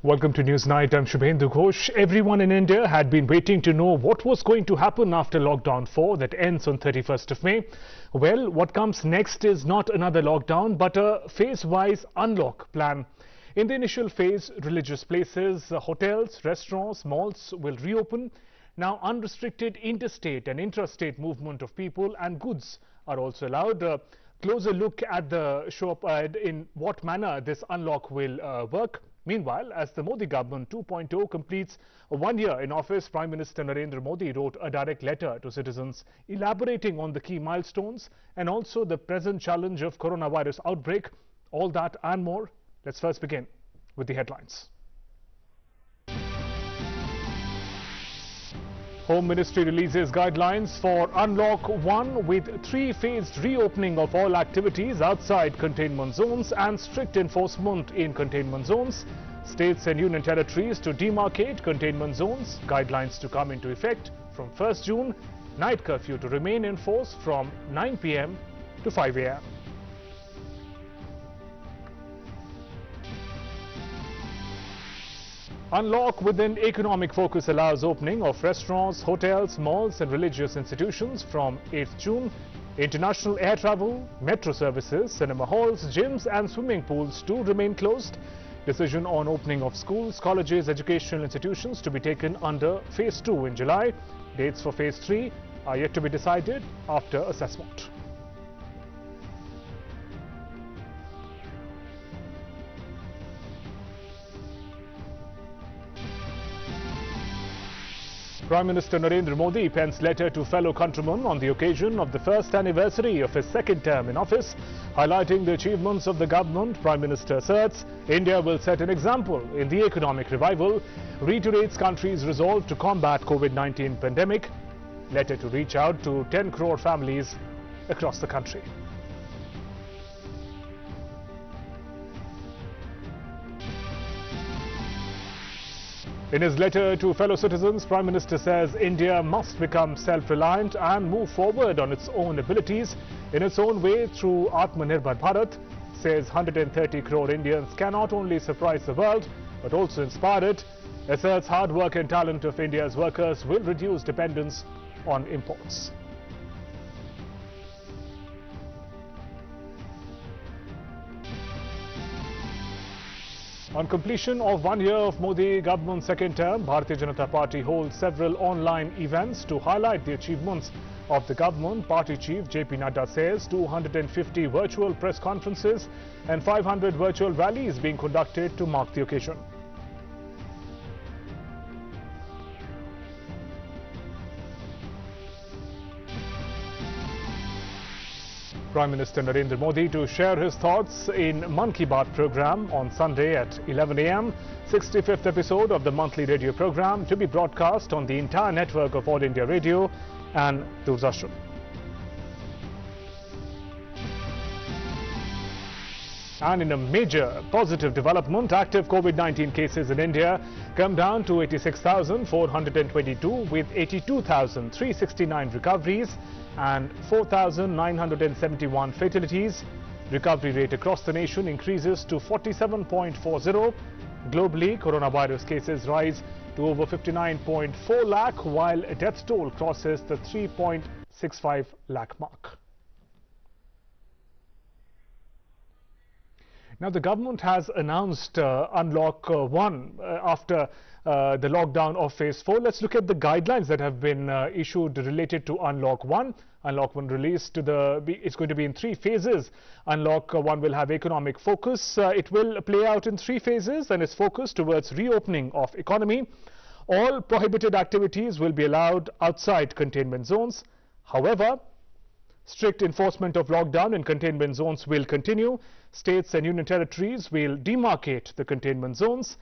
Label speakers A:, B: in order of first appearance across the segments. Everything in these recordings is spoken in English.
A: Welcome to News Night. I'm Shubhendu Ghosh. Everyone in India had been waiting to know what was going to happen after Lockdown 4 that ends on 31st of May. Well, what comes next is not another lockdown, but a phase-wise unlock plan. In the initial phase, religious places, hotels, restaurants, malls will reopen. Now, unrestricted interstate and intrastate movement of people and goods are also allowed. A closer look at the show up in what manner this unlock will work. Meanwhile, as the Modi government 2.0 completes 1 year in office, Prime Minister Narendra Modi wrote a direct letter to citizens elaborating on the key milestones and also the present challenge of coronavirus outbreak. All that and more. Let's first begin with the headlines. Home Ministry releases guidelines for Unlock 1 with 3-phased reopening of all activities outside containment zones and strict enforcement in containment zones. States and union territories to demarcate containment zones. Guidelines to come into effect from 1st June. Night curfew to remain in force from 9 p.m. to 5 a.m. Unlock within economic focus allows opening of restaurants, hotels, malls and religious institutions from 8th June. International air travel, metro services, cinema halls, gyms and swimming pools to remain closed. Decision on opening of schools, colleges, educational institutions to be taken under Phase 2 in July. Dates for Phase 3 are yet to be decided after assessment. Prime Minister Narendra Modi pens letter to fellow countrymen on the occasion of the first anniversary of his second term in office. Highlighting the achievements of the government, Prime Minister asserts India will set an example in the economic revival, reiterates country's resolve to combat COVID-19 pandemic. Letter to reach out to 10 crore families across the country. In his letter to fellow citizens, Prime Minister says India must become self-reliant and move forward on its own abilities in its own way through Atmanirbhar Bharat. Says 130 crore Indians can not only surprise the world but also inspire it. Asserts hard work and talent of India's workers will reduce dependence on imports. On completion of 1 year of Modi government's second term, Bharatiya Janata Party holds several online events to highlight the achievements of the government. Party chief JP Nadda says 250 virtual press conferences and 500 virtual rallies being conducted to mark the occasion. Prime Minister Narendra Modi to share his thoughts in Mann Ki Baat program on Sunday at 11 a.m. 65th episode of the monthly radio program to be broadcast on the entire network of All India Radio and Doordarshan. And in a major positive development, active COVID-19 cases in India come down to 86,422 with 82,369 recoveries and 4,971 fatalities. Recovery rate across the nation increases to 47.40. Globally, coronavirus cases rise to over 59.4 lakh, while death toll crosses the 3.65 lakh mark. Now, the government has announced Unlock 1 after the lockdown of Phase 4. Let's look at the guidelines that have been issued related to Unlock 1. Unlock 1 released to it's going to be in 3 phases. Unlock 1 will have economic focus. It will play out in 3 phases and is focused towards reopening of economy. All prohibited activities will be allowed outside containment zones. However, strict enforcement of lockdown in containment zones will continue. States and union territories will demarcate the containment zones.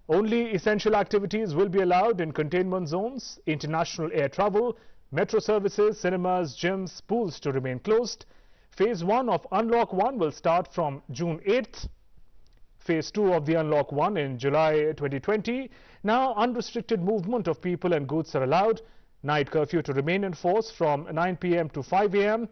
A: Only essential activities will be allowed in containment zones. International air travel, metro services, cinemas, gyms, pools to remain closed. Phase 1 of Unlock 1 will start from June 8th. Phase 2 of the Unlock 1 in July 2020. Now, unrestricted movement of people and goods are allowed. Night curfew to remain in force from 9 p.m. to 5 a.m.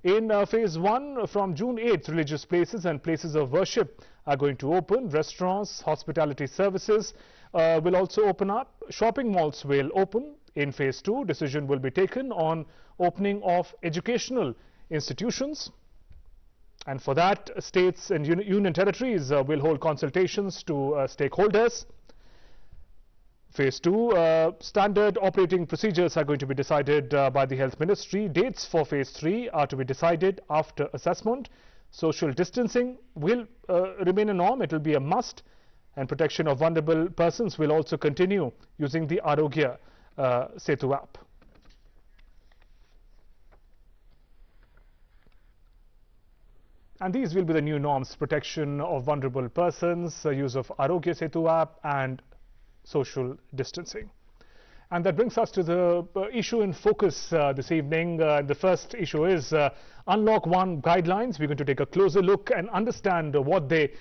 A: In phase 1, from June 8th, religious places and places of worship are going to open. Restaurants, hospitality services will also open up. Shopping malls will open. In phase 2, decision will be taken on opening of educational institutions. And for that, states and union territories will hold consultations to stakeholders. Phase 2, standard operating procedures are going to be decided by the Health Ministry. Dates for phase 3 are to be decided after assessment. Social distancing will remain a norm. It will be a must. And protection of vulnerable persons will also continue using the Arogya Setu app. And these will be the new norms: protection of vulnerable persons, use of Arogya Setu app, and social distancing. And that brings us to the issue in focus this evening. The first issue is Unlock 1 guidelines. We're going to take a closer look and understand what they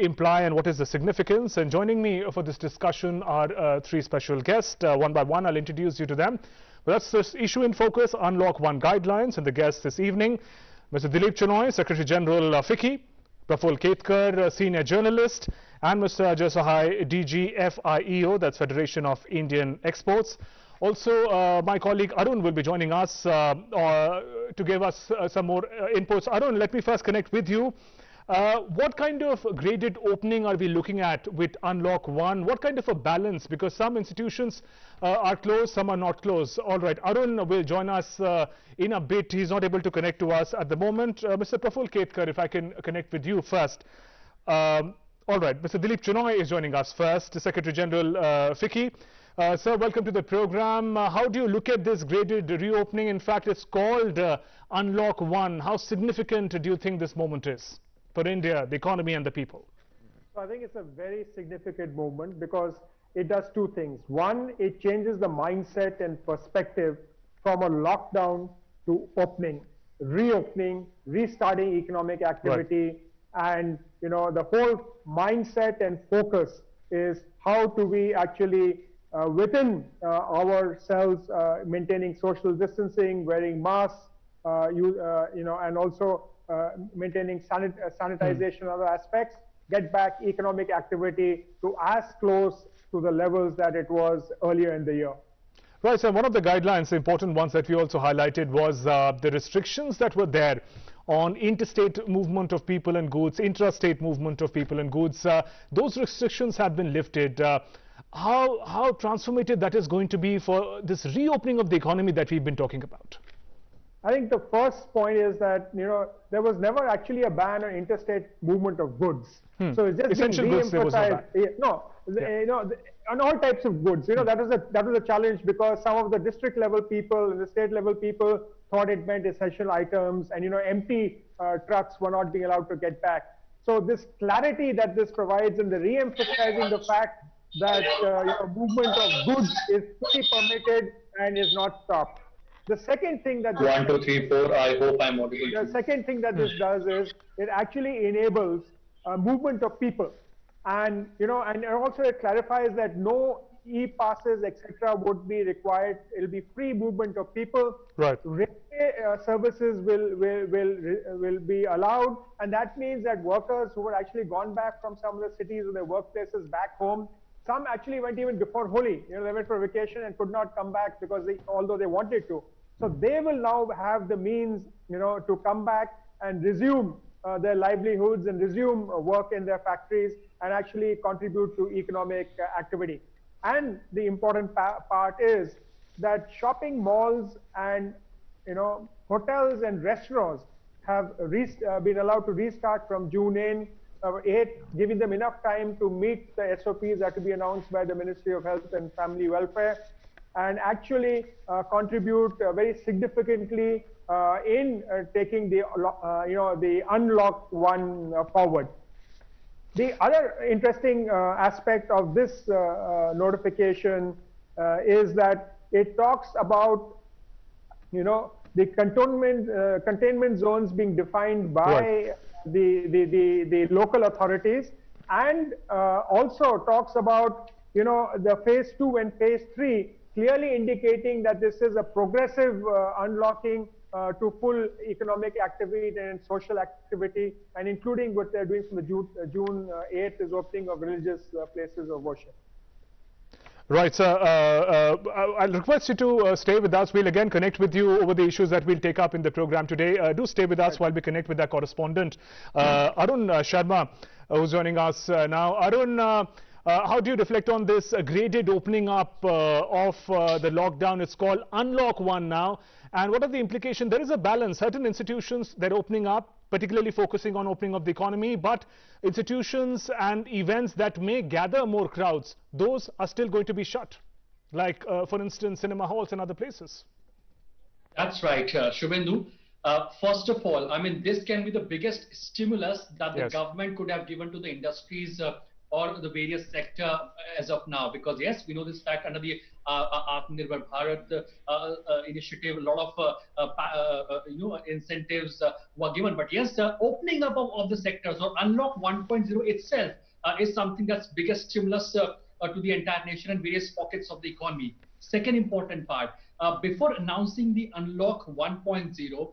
A: imply and what is the significance. And joining me for this discussion are three special guests. One by one, I'll introduce you to them. But that's this issue in focus, Unlock 1 guidelines. And the guests this evening: Mr. Dilip Chenoy, Secretary General FICCI; Praful Ketkar, Senior Journalist; and Mr. Ajay Sahai, DG FIEO, that's Federation of Indian Exports. Also, my colleague Arun will be joining us to give us some more inputs. Arun, let me first connect with you. What kind of graded opening are we looking at with Unlock 1? What kind of a balance? Because some institutions are closed, some are not closed. All right, Arun will join us in a bit. He's not able to connect to us at the moment. Mr. Praful Ketkar, if I can connect with you first. All right, Mr. Dilip Chenoy is joining us first, Secretary General FICCI. Sir, welcome to the program. How do you look at this graded reopening? In fact, it's called Unlock 1. How significant do you think this moment is for India, the economy and the people?
B: So I think it's a very significant movement because it does two things. One, it changes the mindset and perspective from a lockdown to opening, reopening, restarting economic activity. Right. And you know, the whole mindset and focus is how do we actually within ourselves maintaining social distancing, wearing masks, and also maintaining sanitization and other aspects, get back economic activity to as close to the levels that it was earlier in the year.
A: Right, so one of the guidelines, the important ones that we also highlighted, was the restrictions that were there on interstate movement of people and goods, intrastate movement of people and goods. Those restrictions have been lifted. How transformative that is going to be for this reopening of the economy that we've been talking about?
B: I think the first point is that, you know, there was never actually a ban on interstate movement of goods. So it's just
A: essential goods, there was no ban.
B: On all types of goods. You know, that was a challenge because some of the district level people and the state level people thought it meant essential items, and you know, empty trucks were not being allowed to get back. So this clarity that this provides, and the re-emphasizing the fact that movement of goods is fully permitted and is not stopped. The second thing that this
C: 1, 2, 3, 4. I hope I'm audible.
B: The second thing that this does is it actually enables movement of people, and you know, and also it clarifies that no e-passes, etc., would be required. It'll be free movement of people.
A: Right.
B: Services will be allowed, and that means that workers who were actually gone back from some of the cities or their workplaces back home, some actually went even before Holi. You know, they went for vacation and could not come back because although they wanted to. So they will now have the means, you know, to come back and resume their livelihoods and resume work in their factories and actually contribute to economic activity. And the important part is that shopping malls and, you know, hotels and restaurants have been allowed to restart from June 8, giving them enough time to meet the SOPs that will be announced by the Ministry of Health and Family Welfare, and actually contribute very significantly in taking the the Unlock 1 forward. The other interesting aspect of this notification is that it talks about, you know, the containment zones being defined by the local authorities, and also talks about, you know, the phase 2 and phase 3, clearly indicating that this is a progressive unlocking to full economic activity and social activity, and including what they're doing from the June 8th is opening of religious places of worship.
A: Right, sir. I'll request you to stay with us. We'll again connect with you over the issues that we'll take up in the program today. Do stay with us while we connect with our correspondent, Arun Sharma, who's joining us now. Arun, how do you reflect on this graded opening up of the lockdown? It's called Unlock 1 now. And what are the implications? There is a balance. Certain institutions, they're opening up, particularly focusing on opening of the economy, but institutions and events that may gather more crowds, those are still going to be shut, like, for instance, cinema halls and other places.
D: That's right, Shubhendu. First of all, I mean, this can be the biggest stimulus that the government could have given to the industries or the various sector as of now, because yes, we know this fact under the Atmanirbhar Bharat initiative, a lot of incentives were given. But yes, opening up of the sectors or Unlock 1.0 itself is something that's biggest stimulus to the entire nation and various pockets of the economy. Second important part, before announcing the Unlock 1.0,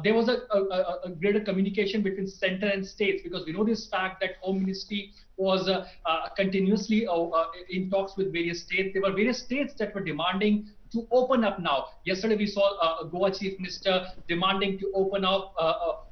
D: there was a greater communication between center and states, because we know this fact that Home Ministry was continuously in talks with various states. There were various states that were demanding to open up now. Yesterday we saw Goa Chief Minister demanding to open up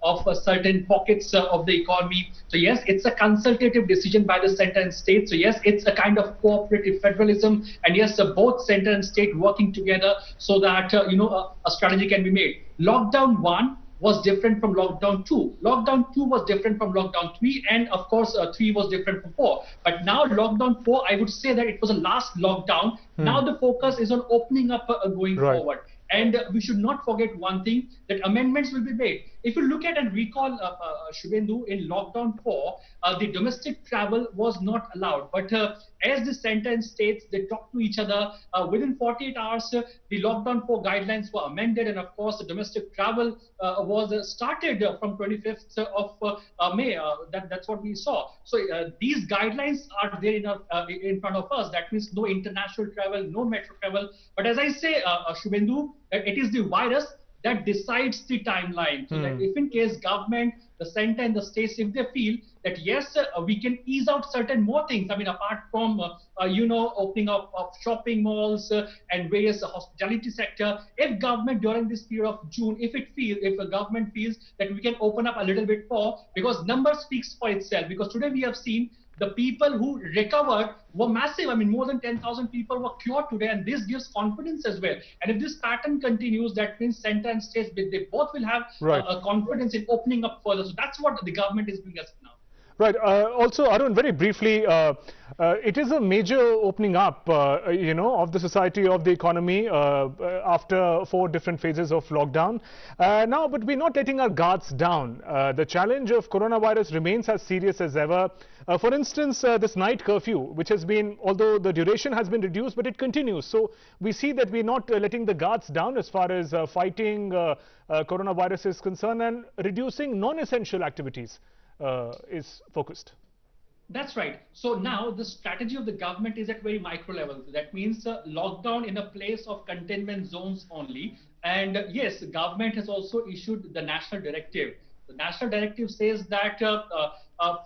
D: of certain pockets of the economy. So yes, it's a consultative decision by the center and state. So yes, it's a kind of cooperative federalism, and yes, both center and state working together so that a strategy can be made. Lockdown 1 was different from lockdown 2. Lockdown 2 was different from lockdown 3, and of course 3 was different from 4. But now lockdown 4, I would say that it was a last lockdown. Now the focus is on opening up going forward. And we should not forget one thing, that amendments will be made. If you look at and recall, Shubhendu, in lockdown 4, the domestic travel was not allowed. But as the center and states, they talked to each other, within 48 hours, the lockdown 4 guidelines were amended. And of course, the domestic travel was started from 25th of May. That's what we saw. So these guidelines are there in front of us. That means no international travel, no metro travel. But as I say, Shubhendu, it is the virus that decides the timeline. So that if in case government, the center and the states, if they feel that yes, we can ease out certain more things. I mean, apart from opening up of shopping malls and various hospitality sector, if government during this period of June, if the government feels that we can open up a little bit more, because number speaks for itself. Because today we have seen the people who recovered were massive. I mean, more than 10,000 people were cured today, and this gives confidence as well. And if this pattern continues, that means center and states, they both will have a confidence in opening up further. So that's what the government is doing as of now.
A: Right. Also, Arun, very briefly, it is a major opening up, of the society, of the economy after 4 different phases of lockdown. Now, but we're not letting our guards down. The challenge of coronavirus remains as serious as ever. For instance, this night curfew, which has been, although the duration has been reduced, but it continues. So we see that we're not letting the guards down as far as fighting coronavirus is concerned, and reducing non-essential activities is focused.
D: That's right. So now the strategy of the government is at very micro level. That means lockdown in a place of containment zones only. And yes, the government has also issued the national directive. The national directive says that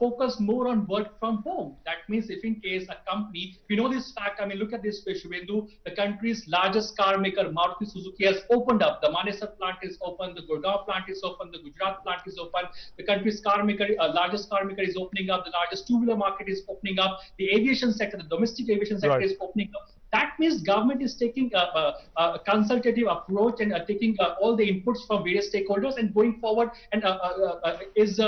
D: focus more on work from home. That means if in case a company, we know this fact, I mean, look at this, Shubhendu, the country's largest car maker, Maruti Suzuki, has opened up. The Manesar plant is open, the Gurgaon plant is open, the Gujarat plant is open, the country's car maker, largest car maker is opening up, the largest two-wheeler market is opening up, the aviation sector, the domestic aviation sector is opening up. That means government is taking a consultative approach and taking all the inputs from various stakeholders and going forward and is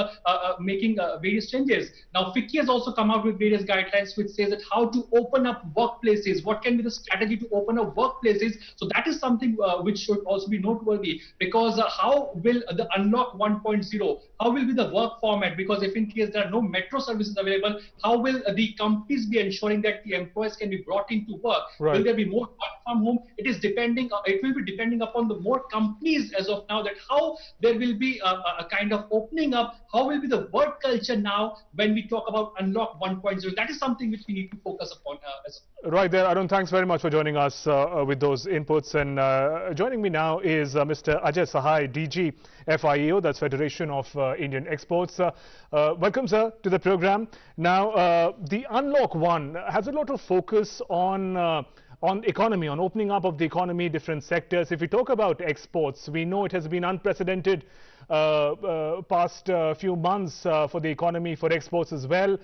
D: making various changes. Now, FICCI has also come out with various guidelines which says that how to open up workplaces, what can be the strategy to open up workplaces. So that is something which should also be noteworthy, because how will the Unlock 1.0, how will be the work format? Because if in case there are no metro services available, how will the companies be ensuring that the employees can be brought into work? Will there be more work from home. It will be depending upon the more companies as of now, that how there will be a kind of opening up. How will be the work culture now when we talk about unlock 1.0? That is something which we need to focus upon as of now.
A: Right there, Arun, thanks very much for joining us with those inputs. And joining me now is Mr. Ajay Sahai, DG FIEO, that's Federation of Indian Exports. Welcome, sir, to the program. Now, the Unlock 1 has a lot of focus on economy, on opening up of the economy, different sectors. If we talk about exports, we know it has been unprecedented past few months for the economy, for exports as well.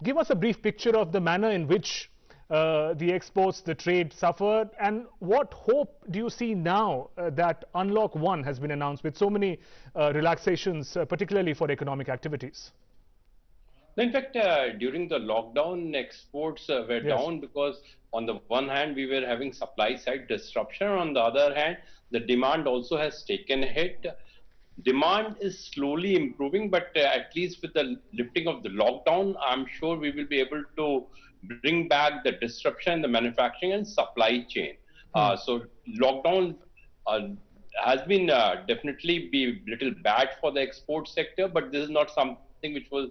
A: Give us a brief picture of the manner in which the exports, the trade suffered, and what hope do you see now that Unlock 1 has been announced with so many relaxations, particularly for economic activities?
E: In fact, during the lockdown, exports were down because on the one hand, we were having supply side disruption. On the other hand, the demand also has taken a hit. Demand is slowly improving, but at least with the lifting of the lockdown, I'm sure we will be able to bring back the disruption in the manufacturing and supply chain. So lockdown has been definitely be little bad for the export sector, but this is not something which was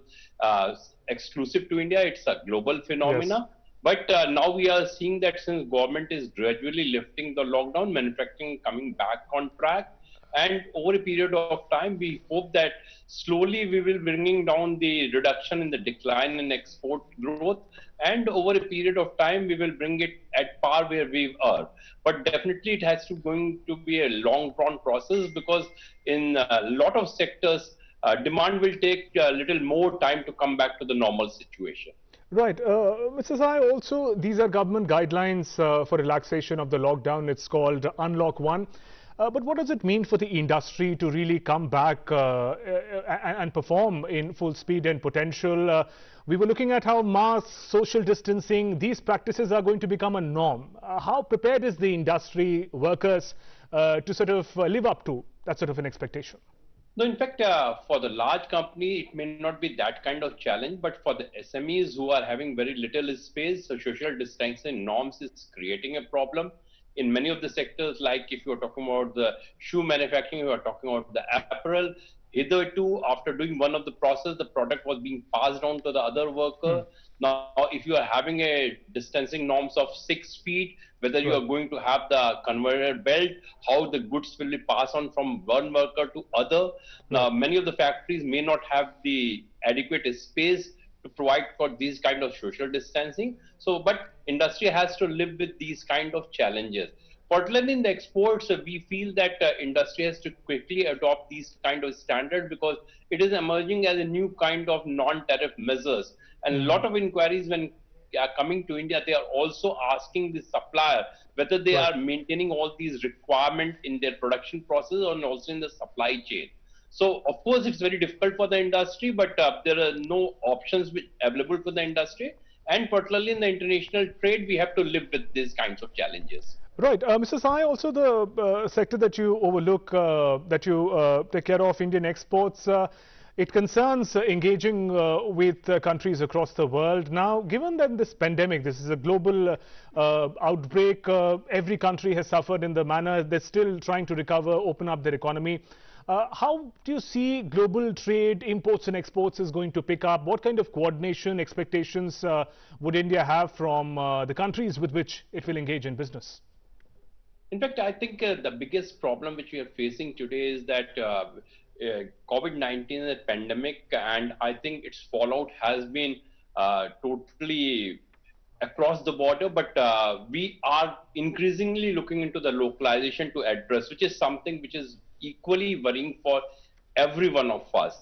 E: exclusive to India. It's a global phenomena. But now we are seeing that since government is gradually lifting the lockdown, manufacturing coming back on track. And over a period of time, we hope that slowly we will bringing down the reduction in the decline in export growth. And over a period of time, we will bring it at par where we are. But definitely it has to going to be a long drawn process, because in a lot of sectors, demand will take a little more time to come back to the normal situation.
A: Right. Mr. Sai, also these are government guidelines for relaxation of the lockdown. It's called Unlock 1. But what does it mean for the industry to really come back and perform in full speed and potential? We were looking at how mask, social distancing, these practices are going to become a norm. How prepared is the industry, workers, to sort of live up to that sort of an expectation?
E: No, in fact, for the large company, it may not be that kind of challenge, but for the SMEs who are having very little space, so social distancing norms is creating a problem. In many of the sectors, like if you're talking about the shoe manufacturing, you are talking about the apparel, hitherto, after doing one of the process, the product was being passed on to the other worker. Now, if you are having a distancing norms of 6 feet, whether you are going to have the conveyor belt, how the goods will be passed on from one worker to other. Now, many of the factories may not have the adequate space to provide for these kind of social distancing. So, but industry has to live with these kind of challenges. Particularly in the exports, we feel that industry has to quickly adopt these kind of standards, because it is emerging as a new kind of non-tariff measures. And a lot of inquiries when coming to India, they are also asking the supplier whether they are maintaining all these requirements in their production process and also in the supply chain. So, of course, it's very difficult for the industry, but there are no options available for the industry. And particularly in the international trade, we have to live with these kinds of challenges.
A: Right. Mr. Sai, also the sector that you overlook, that you take care of, Indian exports, it concerns engaging with countries across the world. Now, given that this pandemic, this is a global outbreak, every country has suffered in the manner, they're still trying to recover, open up their economy. How do you see global trade, imports and exports is going to pick up? What kind of coordination expectations would India have from the countries with which it will engage in business?
E: In fact, I think the biggest problem which we are facing today is that COVID-19 is a pandemic, and I think its fallout has been totally across the border, but we are increasingly looking into the localization to address, which is something which is equally worrying for every one of us.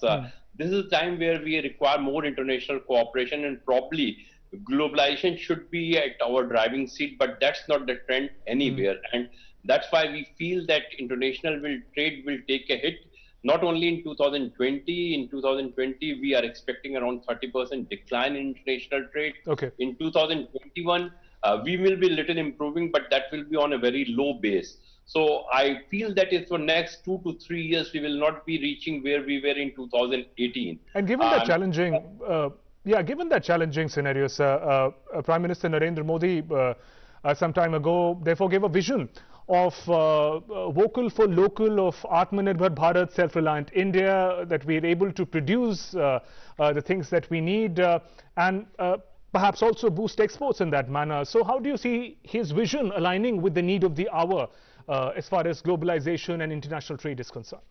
E: This is a time where we require more international cooperation, and probably globalization should be at our driving seat, but that's not the trend anywhere. And that's why we feel that international trade will take a hit. Not only in 2020, in 2020, we are expecting around 30% decline in international trade. In 2021, we will be little improving, but that will be on a very low base. So I feel that if for next 2 to 3 years, we will not be reaching where we were in 2018.
A: And given that challenging, given that challenging scenario, sir, Prime Minister Narendra Modi some time ago, therefore gave a vision of vocal for local, of Atmanirbhar Bharat, self-reliant India, that we are able to produce the things that we need and perhaps also boost exports in that manner. So how do you see his vision aligning with the need of the hour as far as globalization and international trade is concerned?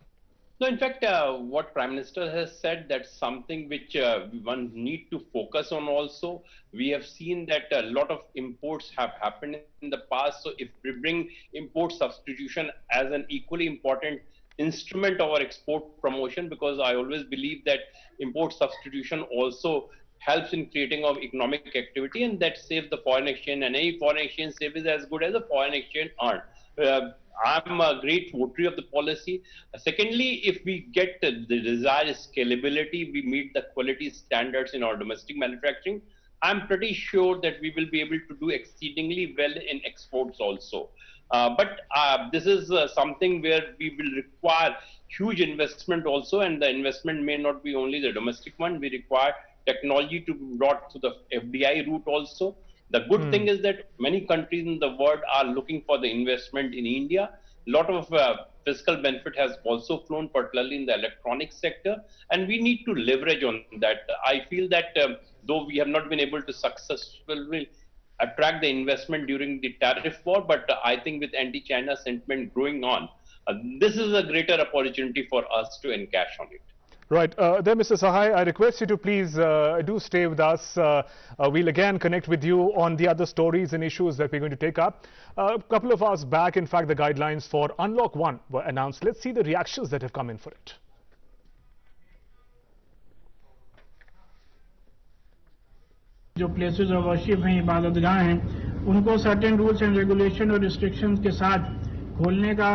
E: No, in fact, what Prime Minister has said, that's something which one need to focus on also. We have seen that a lot of imports have happened in the past. So if we bring import substitution as an equally important instrument of our export promotion, because I always believe that import substitution also helps in creating of economic activity, and that saves the foreign exchange, and any foreign exchange save is as good as a foreign exchange earned. I'm a great votary of the policy. Secondly, if we get the desired scalability, we meet the quality standards in our domestic manufacturing, I'm pretty sure that we will be able to do exceedingly well in exports also. But this is something where we will require huge investment also, and the investment may not be only the domestic one. We require technology to be brought to the FDI route also. The good thing is that many countries in the world are looking for the investment in India. A lot of fiscal benefit has also flown, particularly in the electronics sector, and we need to leverage on that. I feel that though we have not been able to successfully attract the investment during the tariff war, but I think with anti-China sentiment growing on, this is a greater opportunity for us to encash on it.
A: Right. Then, Mr. Sahai, I request you to please do stay with us. We'll again connect with you on the other stories and issues that we're going to take up. A couple of hours back, in fact, the guidelines for Unlock 1 were announced. Let's see the reactions that have come in for it.
F: जो places of worship हैं, इबादतगाह हैं, उनको certain rules and regulation और restrictions के साथ खोलने का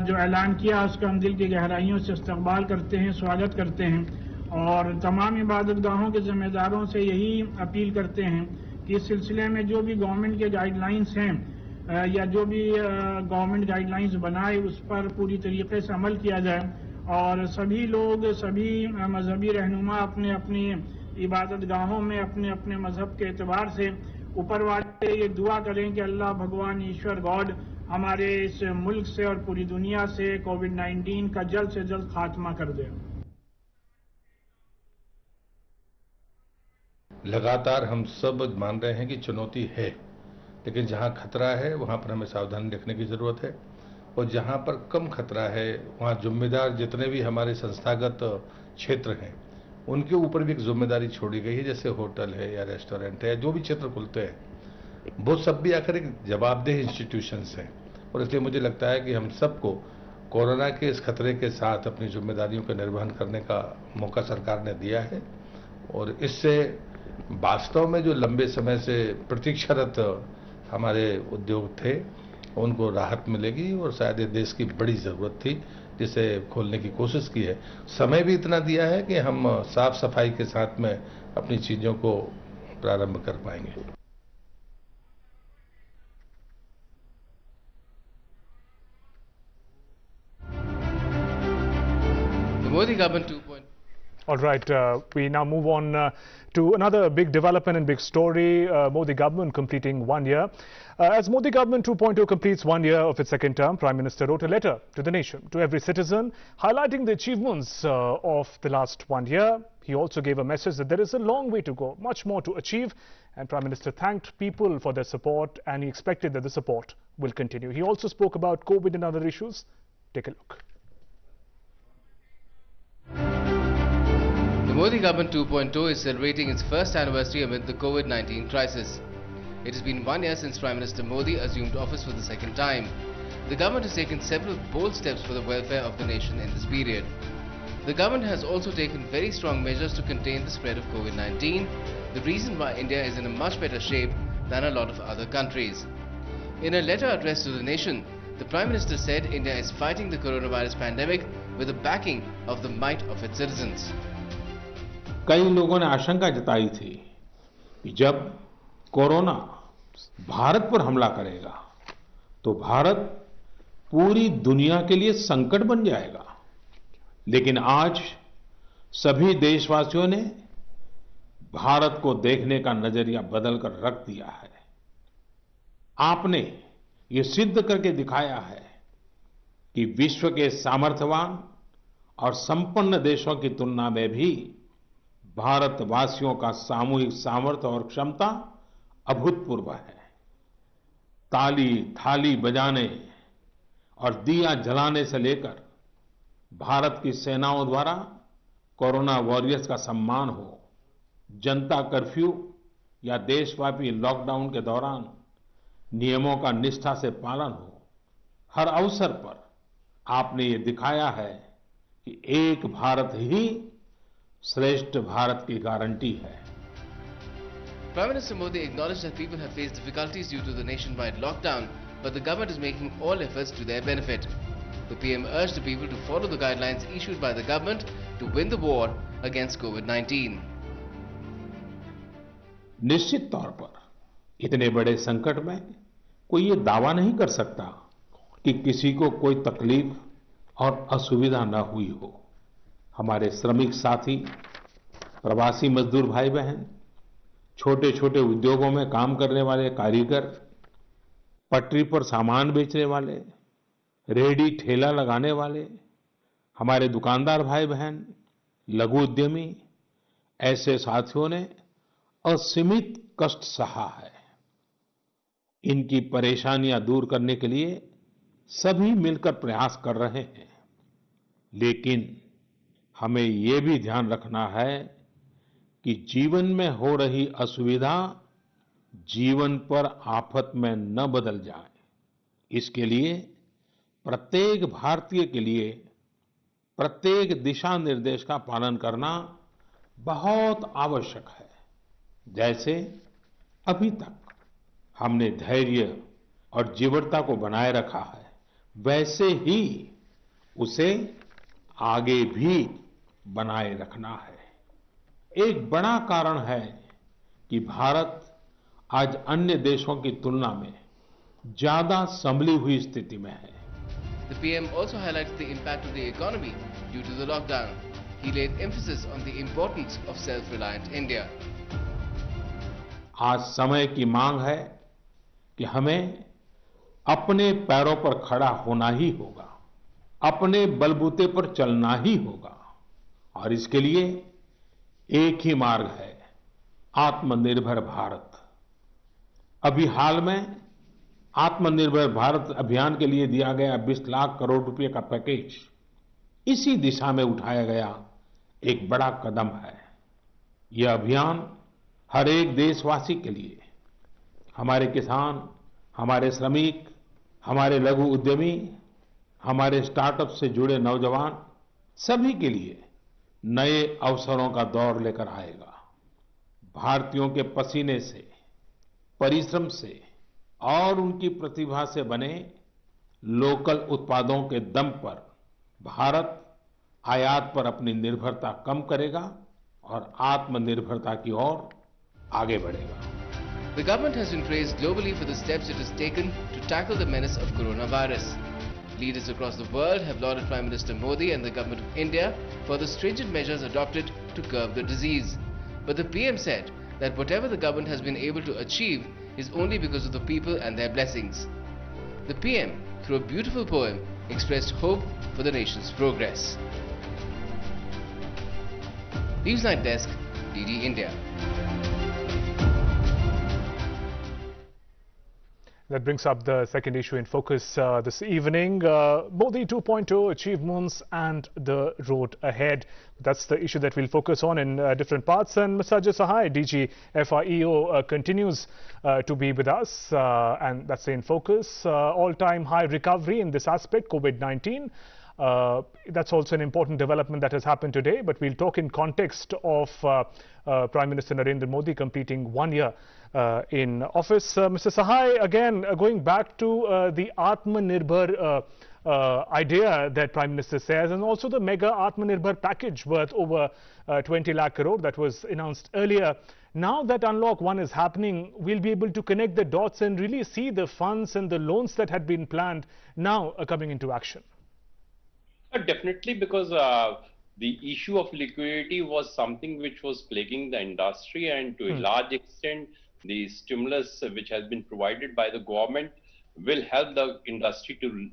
F: जो ऐलान किया, उसका हम दिल की गहराइयों से इस्तकबाल करते हैं, स्वागत करते हैं और तमाम इबादतगाहों के ज़िम्मेदारों से यही अपील करते हैं कि इस सिलसिले में जो भी गवर्नमेंट के गाइडलाइंस हैं या जो भी गवर्नमेंट गाइडलाइंस बनाए, उस पर पूरी तरीके से अमल किया जाए और सभी लोग, सभी मजहबी रहनुमा अपने अपनी इबादतगाहों में अपने अपने मजहब के एतबार से ऊपर वाले ये दुआ करें कि अल्लाह भगवान ईश्वर गॉड हमारे इस मुल्क से और पूरी दुनिया से कोविड-19 का जल्द से जल्द खात्मा कर दे।
G: लगातार हम सब मान रहे हैं कि चुनौती है, लेकिन जहां खतरा है वहां पर हमें सावधानी रखने की जरूरत है और जहां पर कम खतरा है वहां जिम्मेदार जितने भी हमारे संस्थागत क्षेत्र हैं उनके ऊपर भी एक जिम्मेदारी छोड़ी गई है, जैसे होटल है या रेस्टोरेंट है, जो भी क्षेत्र खुलते हैं वो सब भी आखिर एक जवाबदेह इंस्टीट्यूशंस हैं और इसलिए मुझे लगता है कि हम सबको कोरोना के इस खतरे के साथ अपनी जिम्मेदारियों का निर्वहन करने का मौका सरकार ने दिया है और इससे वास्तव में जो लंबे समय से प्रतीक्षारत हमारे उद्योग थे उनको राहत मिलेगी और शायद ये देश की बड़ी ज़रूरत थी जिसे खोलने की कोशिश की है। समय भी इतना दिया है कि हम साफ सफाई के साथ में अपनी चीज़ों को प्रारंभ कर पाएंगे।
H: The Modi government 2.0.
A: All right, we now move on to another big development and big story, Modi government completing 1 year. As Modi government 2.0 completes 1 year of its second term, Prime Minister wrote a letter to the nation, to every citizen, highlighting the achievements of the last 1 year. He also gave a message that there is a long way to go, much more to achieve, and Prime Minister thanked people for their support and he expected that the support will continue. He also spoke about COVID and other issues. Take a look.
H: The Modi government 2.0 is celebrating its first anniversary amid the COVID-19 crisis. It has been 1 year since Prime Minister Modi assumed office for the second time. The government has taken several bold steps for the welfare of the nation in this period. The government has also taken very strong measures to contain the spread of COVID-19, the reason why India is in a much better shape than a lot of other countries. In a letter addressed to the nation, the Prime Minister said India is fighting the coronavirus pandemic with the backing of the might of its citizens.
I: कई लोगों ने आशंका जताई थी कि जब corona Bharat पर हमला करेगा तो भारत पूरी दुनिया के लिए संकट बन जाएगा, लेकिन आज सभी देशवासियों ने भारत को देखने का नजरिया बदलकर रख दिया है। आपने ये सिद्ध करके दिखाया है कि विश्व के सामर्थ्यवान और संपन्न देशों की तुलना में भी भारतवासियों का सामूहिक सामर्थ्य और क्षमता अभूतपूर्व है। ताली थाली बजाने और दिया जलाने से लेकर भारत की सेनाओं द्वारा कोरोना वॉरियर्स का सम्मान हो, जनता कर्फ्यू या देशव्यापी लॉकडाउन के दौरान नियमों का निष्ठा से पालन हो, हर अवसर पर आपने ये दिखाया है कि एक भारत ही श्रेष्ठ भारत की गारंटी है।
H: Prime Minister Modi acknowledged that people have faced difficulties due to the nationwide lockdown, but the government is making all efforts to their benefit. The PM urged the people to follow the guidelines issued by the government to win the war against COVID-19.
I: निश्चित तौर पर इतने बड़े संकट में कोई ये दावा नहीं कर सकता कि किसी को कोई तकलीफ और असुविधा न हुई हो। हमारे श्रमिक साथी, प्रवासी मजदूर भाई बहन, छोटे छोटे उद्योगों में काम करने वाले कारीगर, पटरी पर सामान बेचने वाले, रेहड़ी ठेला लगाने वाले, हमारे दुकानदार भाई बहन, लघु उद्यमी, ऐसे साथियों ने असीमित कष्ट सहा है। इनकी परेशानियां दूर करने के लिए सभी मिलकर प्रयास कर रहे हैं, लेकिन हमें ये भी ध्यान रखना है कि जीवन में हो रही असुविधा जीवन पर आफत में न बदल जाए। इसके लिए प्रत्येक भारतीय के लिए प्रत्येक दिशा निर्देश का पालन करना बहुत आवश्यक है। जैसे अभी तक हमने धैर्य और जीवटता को बनाए रखा है, वैसे ही उसे आगे भी बनाए रखना है। एक बड़ा कारण है कि भारत आज अन्य देशों की तुलना में ज्यादा संभली हुई स्थिति में है।
H: The PM also highlighted the impact of the economy due to the lockdown. He laid emphasis on the importance of self-reliant India.
I: आज समय की मांग है कि हमें अपने पैरों पर खड़ा होना ही होगा, अपने बलबूते पर चलना ही होगा, और इसके लिए एक ही मार्ग है, आत्मनिर्भर भारत। अभी हाल में आत्मनिर्भर भारत अभियान के लिए दिया गया 20 लाख करोड़ रुपए का पैकेज इसी दिशा में उठाया गया एक बड़ा कदम है। यह अभियान हर एक देशवासी के लिए, हमारे किसान, हमारे श्रमिक, हमारे लघु उद्यमी, हमारे स्टार्टअप से जुड़े नौजवान, सभी के लिए नए अवसरों का दौर लेकर आएगा। भारतीयों के पसीने से, परिश्रम से और उनकी प्रतिभा से बने लोकल उत्पादों के दम पर भारत आयात पर अपनी निर्भरता कम करेगा और आत्मनिर्भरता की ओर आगे बढ़ेगा।
H: The government has been praised globally for the steps it has taken to tackle the menace of coronavirus. Leaders across the world have lauded Prime Minister Modi and the government of India for the stringent measures adopted to curb the disease. But the PM said that whatever the government has been able to achieve is only because of the people and their blessings. The PM, through a beautiful poem, expressed hope for the nation's progress. Newsnight Desk, DD India.
A: That brings up the second issue in focus this evening, Modi 2.0 achievements and the road ahead. That's the issue that we'll focus on in different parts. And Mr. Ajay Sahai, DG FIEO, continues to be with us, and that's in focus. All-time high recovery in this aspect, COVID-19. That's also an important development that has happened today, but we'll talk in context of Prime Minister Narendra Modi completing 1 year in office. Mr. Sahai, again, going back to the Atmanirbhar idea that Prime Minister says, and also the mega Atmanirbhar package worth over 20 lakh crore that was announced earlier. Now that Unlock 1 is happening, we'll be able to connect the dots and really see the funds and the loans that had been planned now coming into action.
E: Definitely, because the issue of liquidity was something which was plaguing the industry, and to a large extent the stimulus which has been provided by the government will help the industry to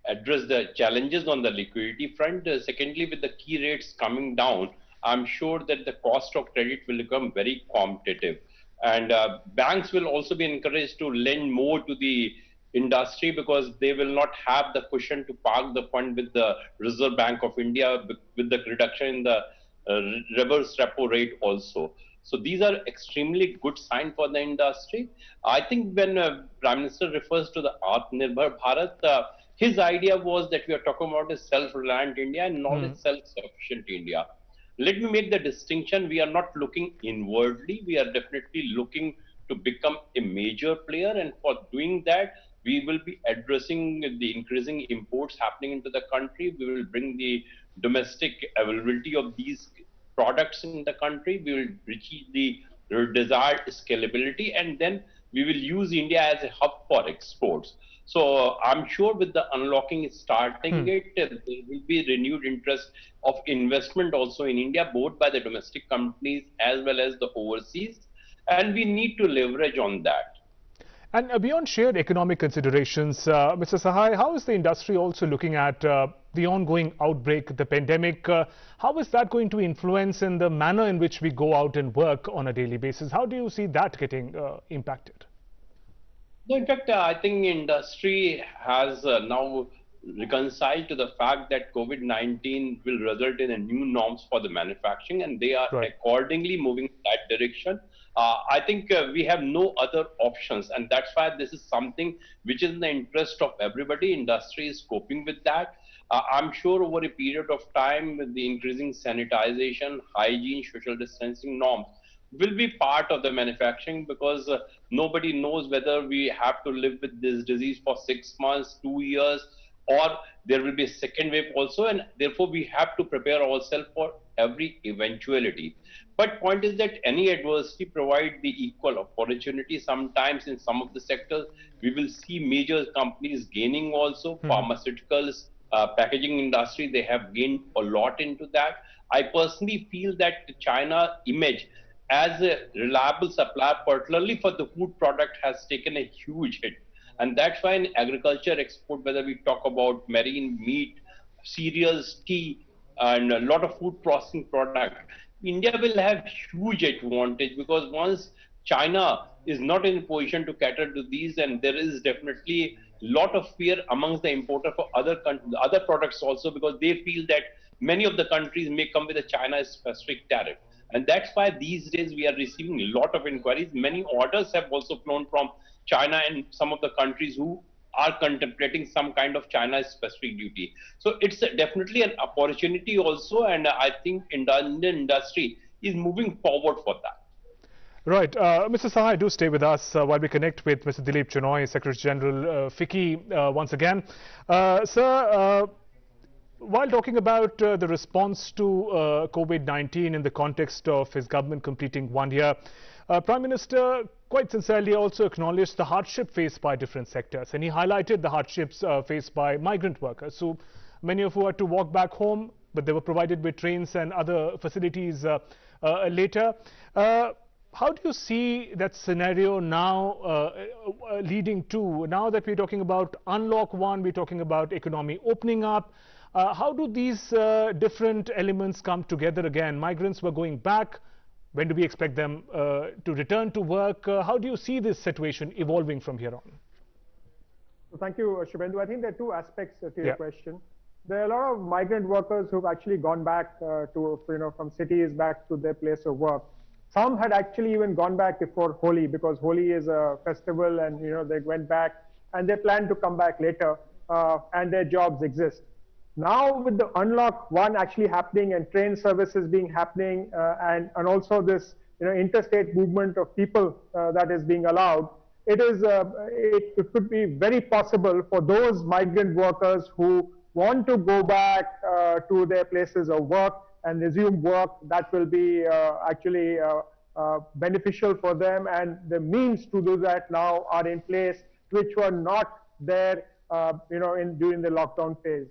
E: address the challenges on the liquidity front. Secondly, with the key rates coming down, I'm sure that the cost of credit will become very competitive. And banks will also be encouraged to lend more to the industry because they will not have the cushion to park the fund with the Reserve Bank of India with the reduction in the reverse repo rate also. So these are extremely good sign for the industry. I think when Prime Minister refers to the Atmanirbhar Bharat, his idea was that we are talking about a self-reliant India and not a self-sufficient India. Let me make the distinction. We are not looking inwardly. We are definitely looking to become a major player. And for doing that, we will be addressing the increasing imports happening into the country. We will bring the domestic availability of these products in the country. We will achieve the desired scalability, and then we will use India as a hub for exports. So I'm sure with the unlocking starting there will be renewed interest of investment also in India, both by the domestic companies as well as the overseas, and we need to leverage on that.
A: And beyond shared economic considerations, Mr. Sahai, how is the industry also looking at the ongoing outbreak, the pandemic? How is that going to influence in the manner in which we go out and work on a daily basis? How do you see that getting impacted?
E: No, in fact, I think industry has now reconciled to the fact that COVID-19 will result in a new norms for the manufacturing, and they are accordingly moving in that direction. I think we have no other options, and that's why this is something which is in the interest of everybody. Industry is coping with that. I'm sure over a period of time, with the increasing sanitization, hygiene, social distancing norms, will be part of the manufacturing, because nobody knows whether we have to live with this disease for 6 months, 2 years, or there will be a second wave also, and therefore we have to prepare ourselves for every eventuality. But point is that any adversity provide the equal opportunity. Sometimes in some of the sectors, we will see major companies gaining also. Pharmaceuticals, packaging industry, they have gained a lot into that. I personally feel that the China image as a reliable supplier, particularly for the food product, has taken a huge hit. And that's why in agriculture export, whether we talk about marine meat, cereals, tea, and a lot of food processing product, India will have huge advantage, because once China is not in a position to cater to these, and there is definitely a lot of fear amongst the importer for other products also, because they feel that many of the countries may come with a China-specific tariff. And that's why these days we are receiving a lot of inquiries. Many orders have also flown from China and some of the countries who are contemplating some kind of China-specific duty. So it's definitely an opportunity also, and I think Indian industry is moving forward for that.
A: Right. Mr. Sahai, do stay with us while we connect with Mr. Dilip Chenoy, Secretary General FICCI once again. Sir, while talking about the response to COVID-19 in the context of his government completing 1 year, Prime Minister quite sincerely also acknowledged the hardship faced by different sectors, and he highlighted the hardships faced by migrant workers, so many of who had to walk back home, but they were provided with trains and other facilities later. How do you see that scenario now leading to, now that we're talking about Unlock 1, we're talking about economy opening up? How do these different elements come together again? Migrants were going back. When do we expect them to return to work? How do you see this situation evolving from here on?
B: Thank you, Shubhendu. I think there are two aspects to your question. There are a lot of migrant workers who've actually gone back from cities back to their place of work. Some had actually even gone back before Holi, because Holi is a festival, and they went back and they plan to come back later, and their jobs exist. Now with the Unlock 1 actually happening, and train services being happening, and also this interstate movement of people that is being allowed, it could be very possible for those migrant workers who want to go back to their places of work and resume work. That will be actually beneficial for them, and the means to do that now are in place, which were not there during the lockdown phase.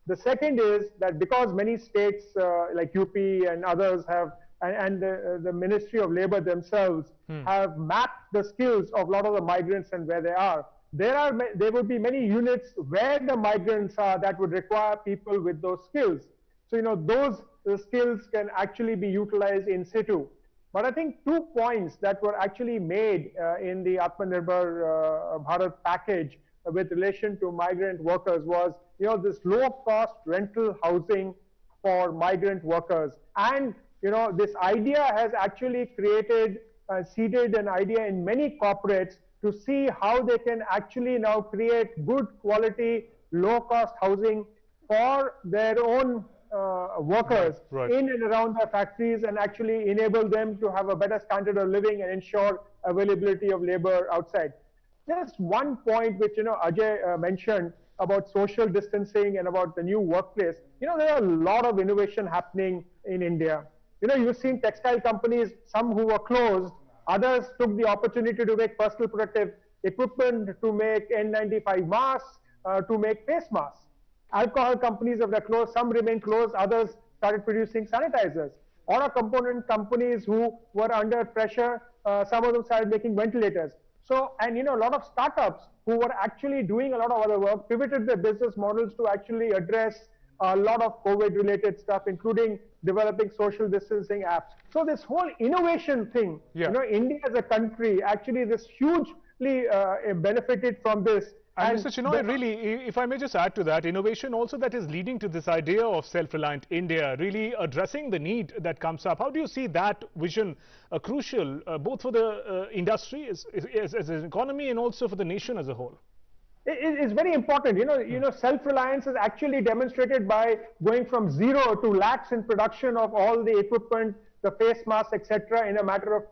B: The second is that because many states like UP and others have and the Ministry of Labor themselves have mapped the skills of a lot of the migrants and where they are. There would be many units where the migrants are that would require people with those skills. So, those skills can actually be utilized in situ. But I think 2 points that were actually made in the Atmanirbhar Bharat package with relation to migrant workers was, this low-cost rental housing for migrant workers. And, this idea has actually seeded an idea in many corporates to see how they can actually now create good quality, low-cost housing for their own workers in and around their factories, and actually enable them to have a better standard of living and ensure availability of labor outside. Just one point which Ajay mentioned about social distancing and about the new workplace. There are a lot of innovation happening in India. You've seen textile companies, some who were closed, others took the opportunity to make personal protective equipment, to make N95 masks, to make face masks. Alcohol companies, if they're closed, some remain closed, others started producing sanitizers. Auto component companies who were under pressure, some of them started making ventilators. So, and a lot of startups who were actually doing a lot of other work pivoted their business models to actually address a lot of COVID-related stuff, including developing social distancing apps. So this whole innovation thing, India as a country, actually this hugely benefited from this.
A: And Mr. Chinoy, really, if I may just add to that, innovation also that is leading to this idea of self-reliant India, really addressing the need that comes up. How do you see that vision crucial, both for the industry as an economy and also for the nation as a whole?
B: It's very important. Self-reliance is actually demonstrated by going from 0 to lakhs in production of all the equipment, the face masks, etc., in a matter of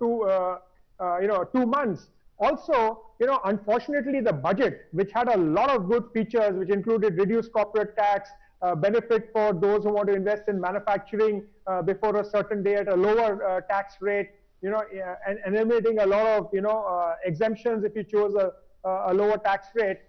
B: 2 months. Also, unfortunately, the budget, which had a lot of good features, which included reduced corporate tax, benefit for those who want to invest in manufacturing before a certain day at a lower tax rate, and eliminating a lot of, exemptions if you chose a lower tax rate.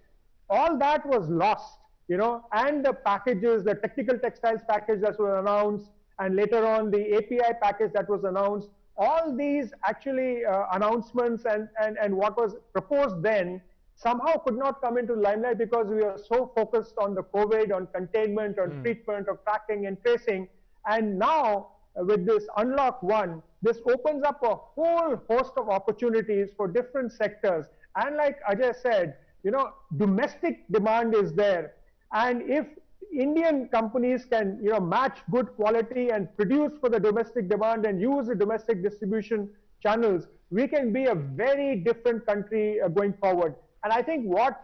B: All that was lost, and the packages, the technical textiles package that was announced, and later on the API package that was announced, all these actually announcements and what was proposed then somehow could not come into the limelight because we are so focused on the COVID, on containment, on treatment, of tracking and tracing. And now with this Unlock 1, this opens up a whole host of opportunities for different sectors. And like Ajay said, domestic demand is there. And if Indian companies can, match good quality and produce for the domestic demand and use the domestic distribution channels, we can be a very different country going forward. And I think one of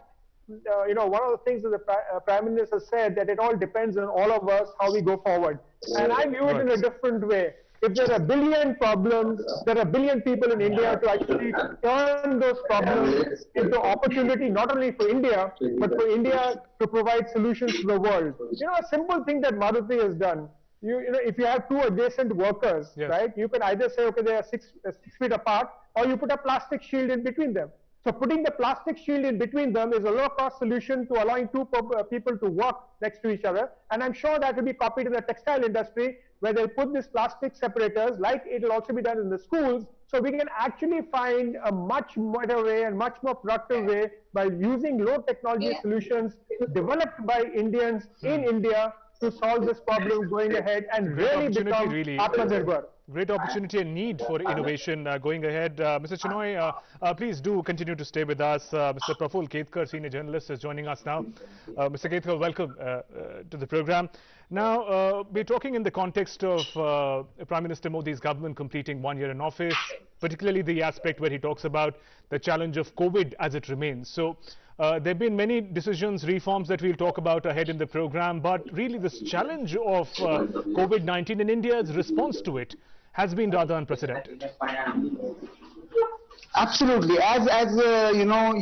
B: the things that the Prime Minister said, that it all depends on all of us, how we go forward. And I view it in a different way. If there are a billion problems, there are a billion people in India to actually turn those problems into opportunity, not only for India, but for India to provide solutions to the world. A simple thing that Maruti has done, if you have two adjacent workers, right, you can either say, okay, they are 6 feet apart, or you put a plastic shield in between them. So putting the plastic shield in between them is a low-cost solution to allowing two people to work next to each other. And I'm sure that will be copied in the textile industry, where they'll put these plastic separators, like it will also be done in the schools. So we can actually find a much better way and much more productive way by using low technology solutions developed by Indians in India to solve this problem going ahead and really become Atmanirbhar.
A: Great opportunity and need for innovation going ahead. Mr. Chinoy, please do continue to stay with us. Mr. Praful Ketkar, senior journalist, is joining us now. Mr. Ketkar, welcome to the program. Now, we're talking in the context of Prime Minister Modi's government completing 1 year in office, particularly the aspect where he talks about the challenge of COVID as it remains. So, there have been many decisions, reforms that we'll talk about ahead in the program, but really this challenge of COVID-19 in India's response to it has been rather unprecedented.
J: Absolutely. As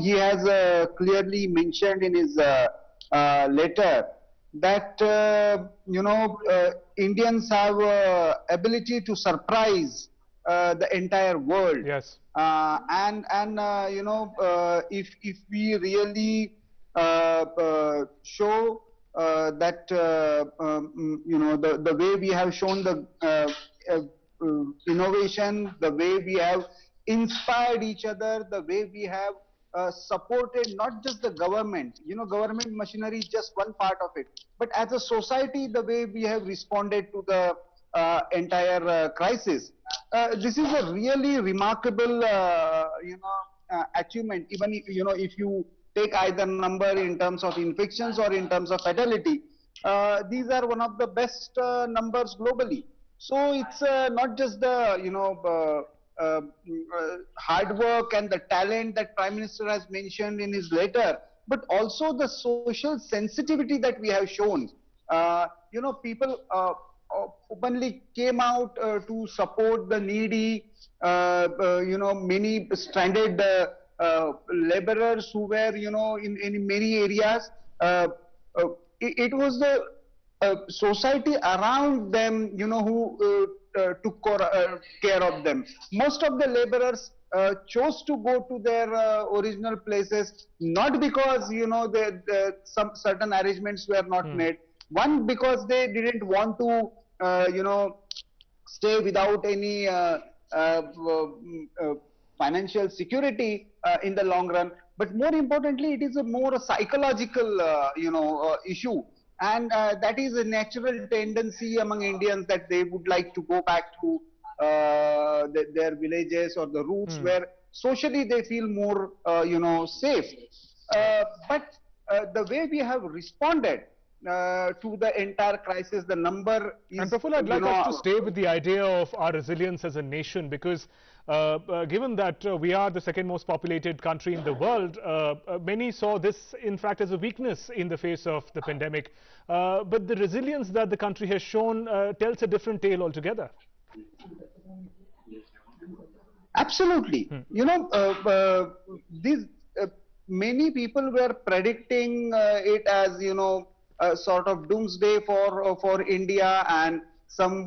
J: he has clearly mentioned in his letter that, Indians have ability to surprise the entire world.
A: Yes.
J: If we really show that the way we have shown the innovation, the way we have inspired each other, the way we have supported not just the government, government machinery is just one part of it, but as a society, the way we have responded to the entire crisis. This is a really remarkable, achievement. Even if, if you take either number in terms of infections or in terms of fatality, these are one of the best numbers globally. So it's not just the hard work and the talent that Prime Minister has mentioned in his letter, but also the social sensitivity that we have shown. People openly came out to support the needy, many stranded laborers who were, in many areas. It was the society around them, who took care of them. Most of the laborers chose to go to their original places, not because, some certain arrangements were not made. One, because they didn't want to, stay without any financial security in the long run. But more importantly, it is a more psychological, issue. And that is a natural tendency among Indians that they would like to go back to their villages or the roots where socially they feel more, safe. But the way we have responded to the entire crisis, the number is...
A: And Praful, I'd like us to stay with the idea of our resilience as a nation, because given that we are the second most populated country in the world, many saw this in fact as a weakness in the face of the pandemic. But the resilience that the country has shown tells a different tale altogether.
J: Absolutely. These many people were predicting it as, a sort of doomsday for India, and some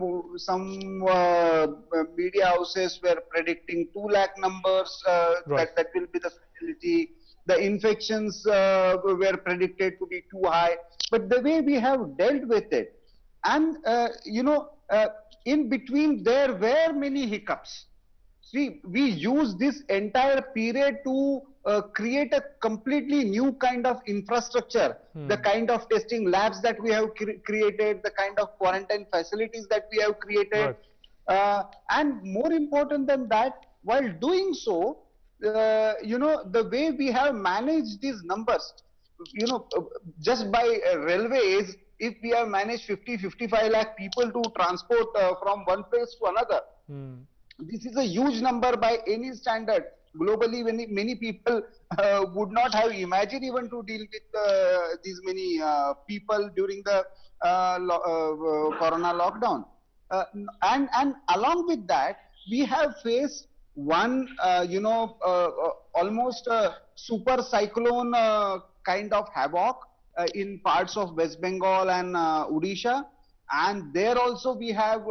J: media houses were predicting 2 lakh numbers that will be the fatality. The infections were predicted to be too high. But the way we have dealt with it, and in between there were many hiccups. See, we use this entire period to create a completely new kind of infrastructure, the kind of testing labs that we have created, the kind of quarantine facilities that we have created. And more important than that, while doing so, the way we have managed these numbers, just by railways, if we have managed 55 lakh people to transport from one place to another, this is a huge number by any standard. Globally, many people would not have imagined even to deal with these many people during the corona lockdown. And along with that, we have faced one, almost a super cyclone kind of havoc in parts of West Bengal and Odisha. And there also we have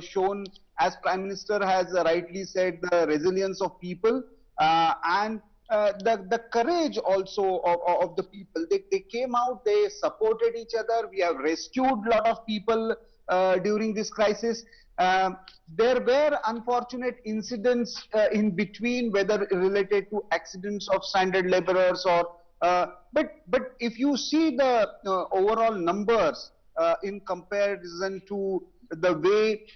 J: shown, as Prime Minister has rightly said, the resilience of people and the courage also of the people. They came out, they supported each other. We have rescued a lot of people during this crisis. There were unfortunate incidents in between, whether related to accidents of stranded laborers or but if you see the overall numbers in comparison to the way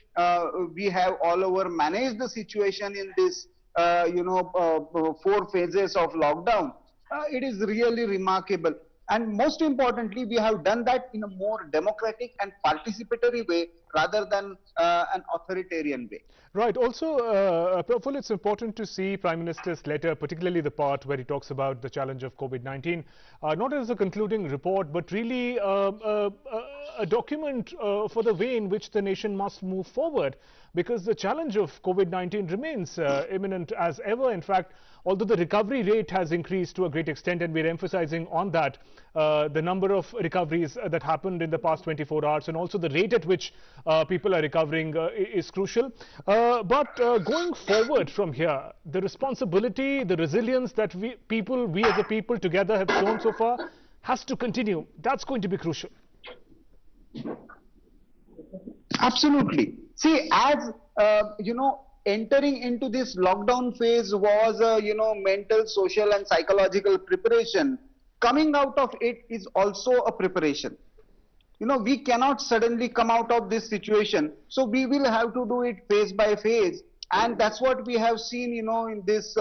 J: we have all over managed the situation in this 4 phases of lockdown, it is really remarkable. And most importantly, we have done that in a more democratic and participatory way rather than an authoritarian way.
A: Right. Also, Praful, it's important to see Prime Minister's letter, particularly the part where he talks about the challenge of COVID-19, not as a concluding report, but really a document for the way in which the nation must move forward, because the challenge of COVID-19 remains imminent as ever. In fact, although the recovery rate has increased to a great extent, and we're emphasizing on that, the number of recoveries that happened in the past 24 hours and also the rate at which people are recovering is crucial. But going forward from here, the responsibility, the resilience that we as a people together have shown so far has to continue. That's going to be crucial.
J: Absolutely. See, as entering into this lockdown phase was mental, social and psychological preparation. Coming out of it is also a preparation. We cannot suddenly come out of this situation, so we will have to do it phase by phase, and that's what we have seen in this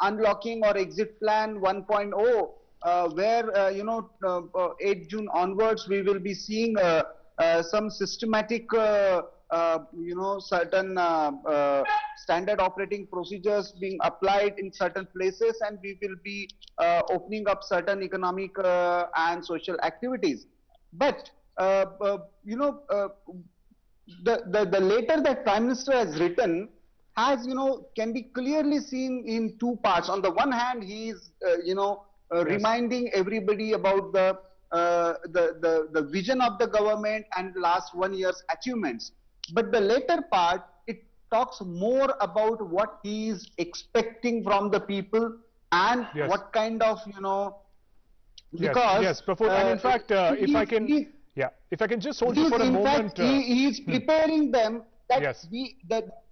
J: unlocking or exit plan 1.0, where 8 June onwards we will be seeing some systematic certain standard operating procedures being applied in certain places, and we will be opening up certain economic and social activities. But the letter that Prime Minister has written has can be clearly seen in two parts. On the one hand, he is reminding everybody about the vision of the government and last 1 year's achievements. But the later part, it talks more about what he is expecting from the people and what kind of because
A: yes, Praful, and in fact, if I can just hold you for a moment.
J: He is preparing them that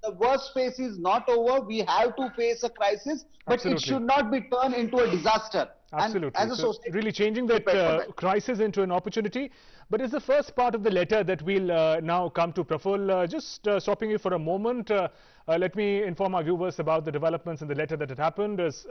J: the worst phase is not over. We have to face a crisis, but it should not be turned into a disaster.
A: Absolutely. And as a society, really changing that crisis into an opportunity. But it's the first part of the letter that we'll now come to. Praful, just stopping you for a moment, let me inform our viewers about the developments in the letter that had happened as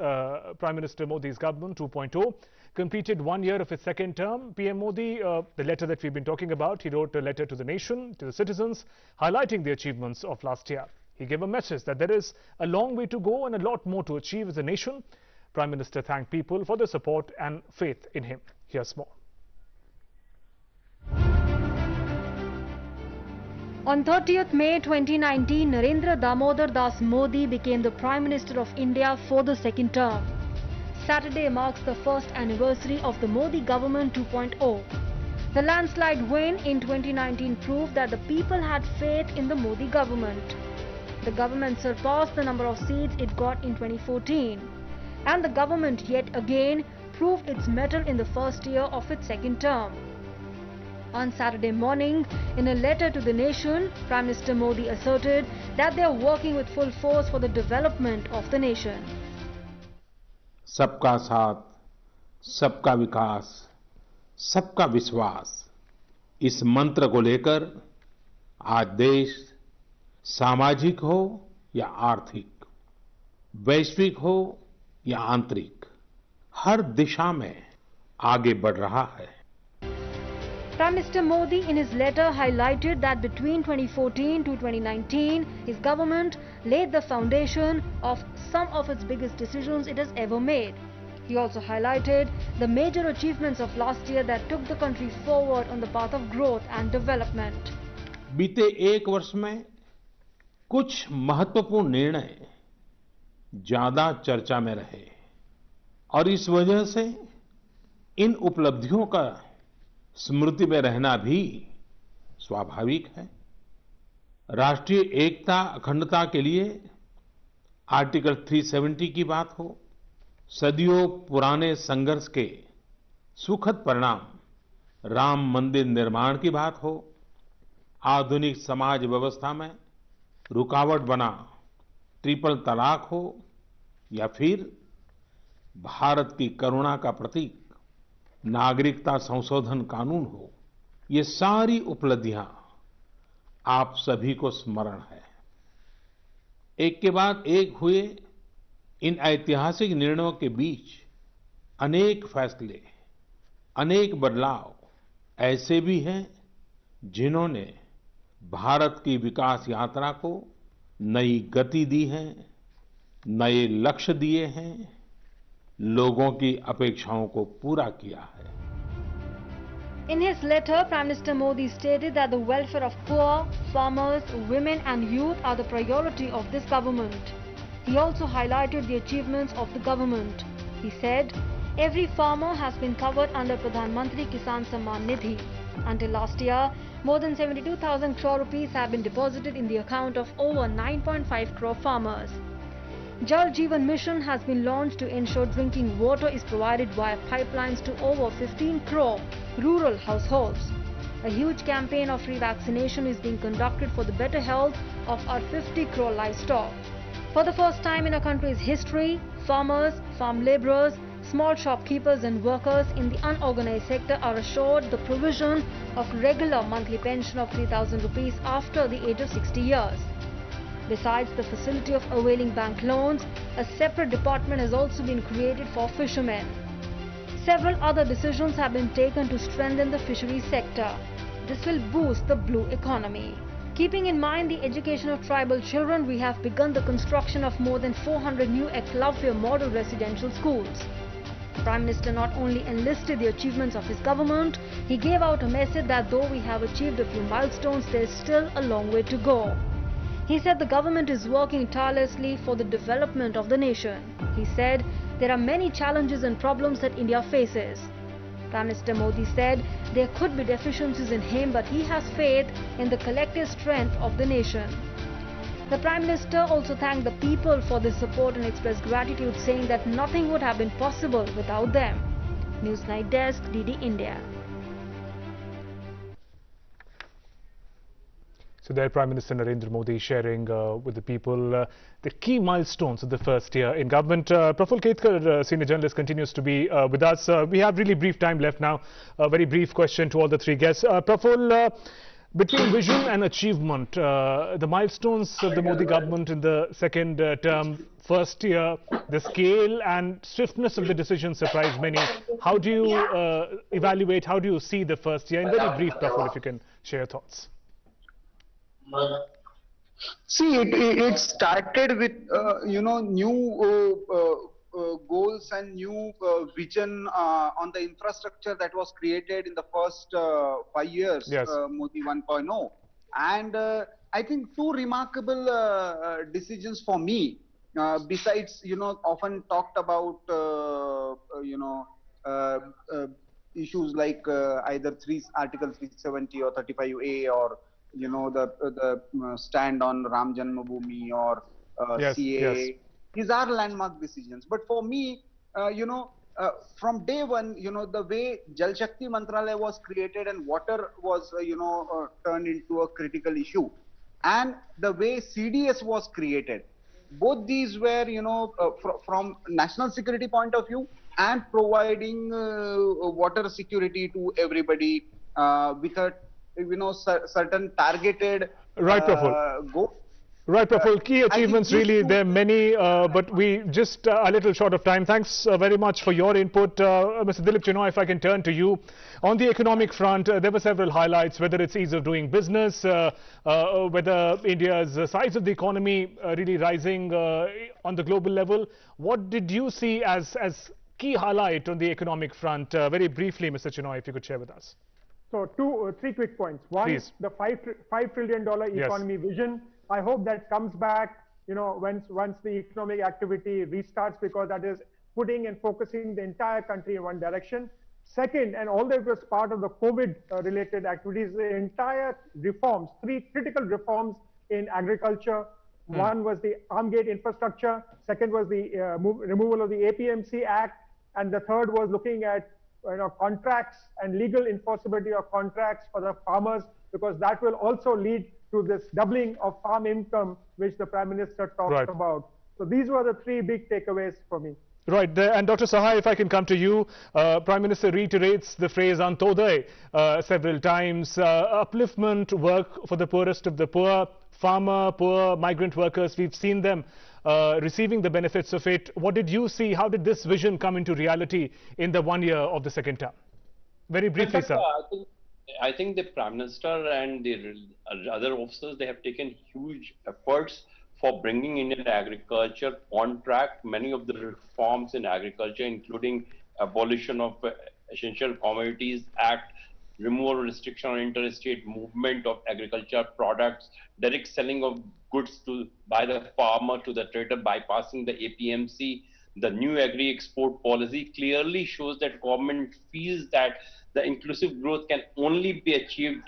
A: Prime Minister Modi's government 2.0 completed 1 year of its second term. PM Modi, the letter that we've been talking about, he wrote a letter to the nation, to the citizens, highlighting the achievements of last year. He gave a message that there is a long way to go and a lot more to achieve as a nation. Prime Minister thanked people for their support and faith in him. Here's more.
K: On 30th May 2019, Narendra Damodar Das Modi became the Prime Minister of India for the second term. Saturday marks the first anniversary of the Modi government 2.0. The landslide win in 2019 proved that the people had faith in the Modi government. The government surpassed the number of seats it got in 2014. And the government yet again proved its mettle in the first year of its second term. On Saturday morning, in a letter to the nation, Prime Minister Modi asserted that they are working with full force for the development of the nation.
I: सबका साथ, सबका विकास, सबका विश्वास, इस मंत्र को लेकर आज देश सामाजिक हो या आर्थिक, वैश्विक हो या आंतरिक, हर दिशा में आगे बढ़ रहा है.
K: Prime Minister Modi in his letter highlighted that between 2014 to 2019, his government laid the foundation of some of its biggest decisions it has ever made. He also highlighted the major achievements of last year that took the country forward on the path of growth and development.
I: बीते एक वर्ष में कुछ महत्वपूर्ण निर्णय ज्यादा चर्चा में रहे और इस वजह से इन उपलब्धियों का स्मृति में रहना भी स्वाभाविक है. राष्ट्रीय एकता अखंडता के लिए आर्टिकल 370 की बात हो, सदियों पुराने संघर्ष के सुखद परिणाम राम मंदिर निर्माण की बात हो, आधुनिक समाज व्यवस्था में रुकावट बना ट्रिपल तलाक हो या फिर भारत की करुणा का प्रतीक नागरिकता संशोधन कानून हो, ये सारी उपलब्धियां आप सभी को स्मरण है. एक के बाद एक हुए इन ऐतिहासिक निर्णयों के बीच अनेक फैसले, अनेक बदलाव ऐसे भी हैं जिन्होंने भारत की विकास यात्रा को नई गति दी है, नए लक्ष्य दिए हैं, लोगों की अपेक्षाओं को पूरा किया है.
K: In his letter, Prime Minister Modi stated that the welfare of poor, farmers, women and youth are the priority of this government. He also highlighted the achievements of the government. He said, every farmer has been covered under Pradhan Mantri Kisan Samman Nidhi. Until last year, more than 72,000 crore rupees have been deposited in the account of over 9.5 crore farmers. Jal Jeevan Mission has been launched to ensure drinking water is provided via pipelines to over 15 crore rural households. A huge campaign of free vaccination is being conducted for the better health of our 50 crore livestock. For the first time in our country's history, farmers, farm laborers, small shopkeepers and workers in the unorganized sector are assured the provision of regular monthly pension of 3,000 rupees after the age of 60 years. Besides the facility of availing bank loans, a separate department has also been created for fishermen. Several other decisions have been taken to strengthen the fisheries sector. This will boost the blue economy. Keeping in mind the education of tribal children, we have begun the construction of more than 400 new Eklavya model residential schools. Prime Minister not only enlisted the achievements of his government, he gave out a message that though we have achieved a few milestones, there is still a long way to go. He said the government is working tirelessly for the development of the nation. He said there are many challenges and problems that India faces. Prime Minister Modi said there could be deficiencies in him, but he has faith in the collective strength of the nation. The Prime Minister also thanked the people for their support and expressed gratitude, saying that nothing would have been possible without them. News Night Desk, DD India.
A: So there, Prime Minister Narendra Modi sharing with the people the key milestones of the first year in government. Praful Ketkar, senior journalist, continues to be with us. We have really brief time left now. A very brief question to all the three guests. Praful, between vision and achievement, the milestones of the Modi government in the second term, first year, the scale and swiftness of the decision surprised many. How do you evaluate, how do you see the first year? In very brief, Praful, if you can share your thoughts.
J: See, it started with new goals and new vision on the infrastructure that was created in the first 5 years,
A: yes.
J: Modi 1.0, and I think two remarkable decisions for me. Besides, often talked about issues like either Article 370 or 35A, or the stand on Ram Janmabhoomi or
A: yes,
J: CAA.
A: yes.
J: These are landmark decisions. But for me, from day one, the way Jal Shakti Mantralaya was created and water was, turned into a critical issue, and the way CDS was created, both these were, from national security point of view and providing water security to everybody with a certain targeted
A: right, Praful.
J: goal.
A: Right, Praful. Key achievements, really, there are many, but we just a little short of time. Thanks very much for your input. Mr. Dilip Chinoy, if I can turn to you. On the economic front, there were several highlights, whether it's ease of doing business, whether India's size of the economy really rising on the global level. What did you see as key highlight on the economic front? Very briefly, Mr. Chinoy, if you could share with us.
B: So three quick points. One,
A: please.
B: The $5 trillion economy vision. I hope that comes back, once the economic activity restarts, because that is putting and focusing the entire country in one direction. Second, and although it was part of the COVID-related activities, the entire reforms, three critical reforms in agriculture. One was the arm gate infrastructure. Second was the removal of the APMC Act. And the third was looking at contracts and legal enforceability of contracts for the farmers, because that will also lead to this doubling of farm income, which the Prime Minister talked about. So these were the three big takeaways for me.
A: Right, and Dr. Sahai, if I can come to you, Prime Minister reiterates the phrase Antodaya several times, upliftment work for the poorest of the poor, farmer, poor, migrant workers. We've seen them receiving the benefits of it. What did you see? How did this vision come into reality in the 1 year of the second term? Very briefly, sir.
E: I think the Prime Minister and the other officers, they have taken huge efforts for bringing Indian agriculture on track. Many of the reforms in agriculture, including abolition of Essential Commodities Act, removal restriction on interstate movement of agriculture products, direct selling of goods by the farmer to the trader, bypassing the APMC, the new agri-export policy clearly shows that government feels that the inclusive growth can only be achieved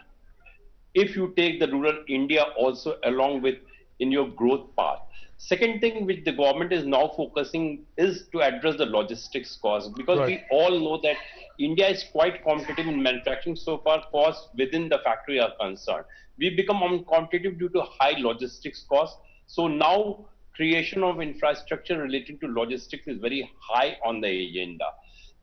E: if you take the rural India also along with in your growth path. Second thing which the government is now focusing is to address the logistics cost, because we all know that India is quite competitive in manufacturing so far costs within the factory are concerned. We become uncompetitive due to high logistics costs. So now creation of infrastructure relating to logistics is very high on the agenda.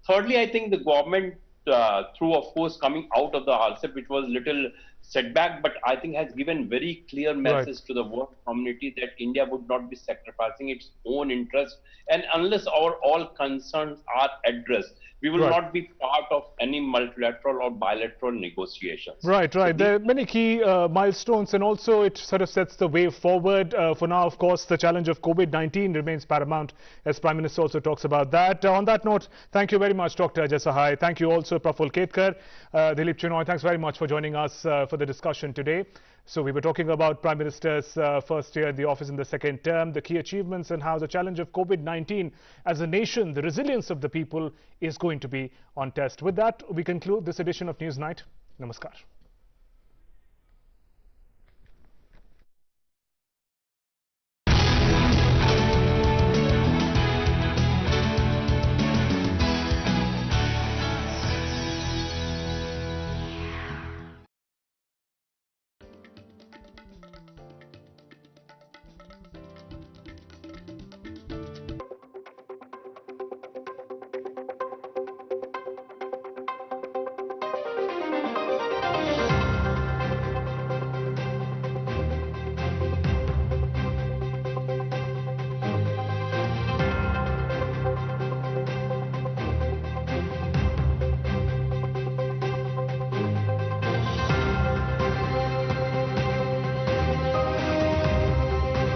E: Thirdly, I think the government, through of course coming out of the RCEP, which was little setback, but I think has given very clear message to the world community that India would not be sacrificing its own interest, and unless our all concerns are addressed, we will not be part of any multilateral or bilateral negotiations.
A: Right. There are many key milestones, and also it sort of sets the way forward. For now, of course, the challenge of COVID-19 remains paramount, as Prime Minister also talks about that. On that note, thank you very much, Dr. Ajay Sahai. Thank you also, Praful Ketkar, Dilip Chinoy. Thanks very much for joining us for the discussion today. So we were talking about Prime Minister's first year in the office in the second term, the key achievements, and how the challenge of COVID-19 as a nation, the resilience of the people is going to be on test. With that, we conclude this edition of Newsnight. Namaskar.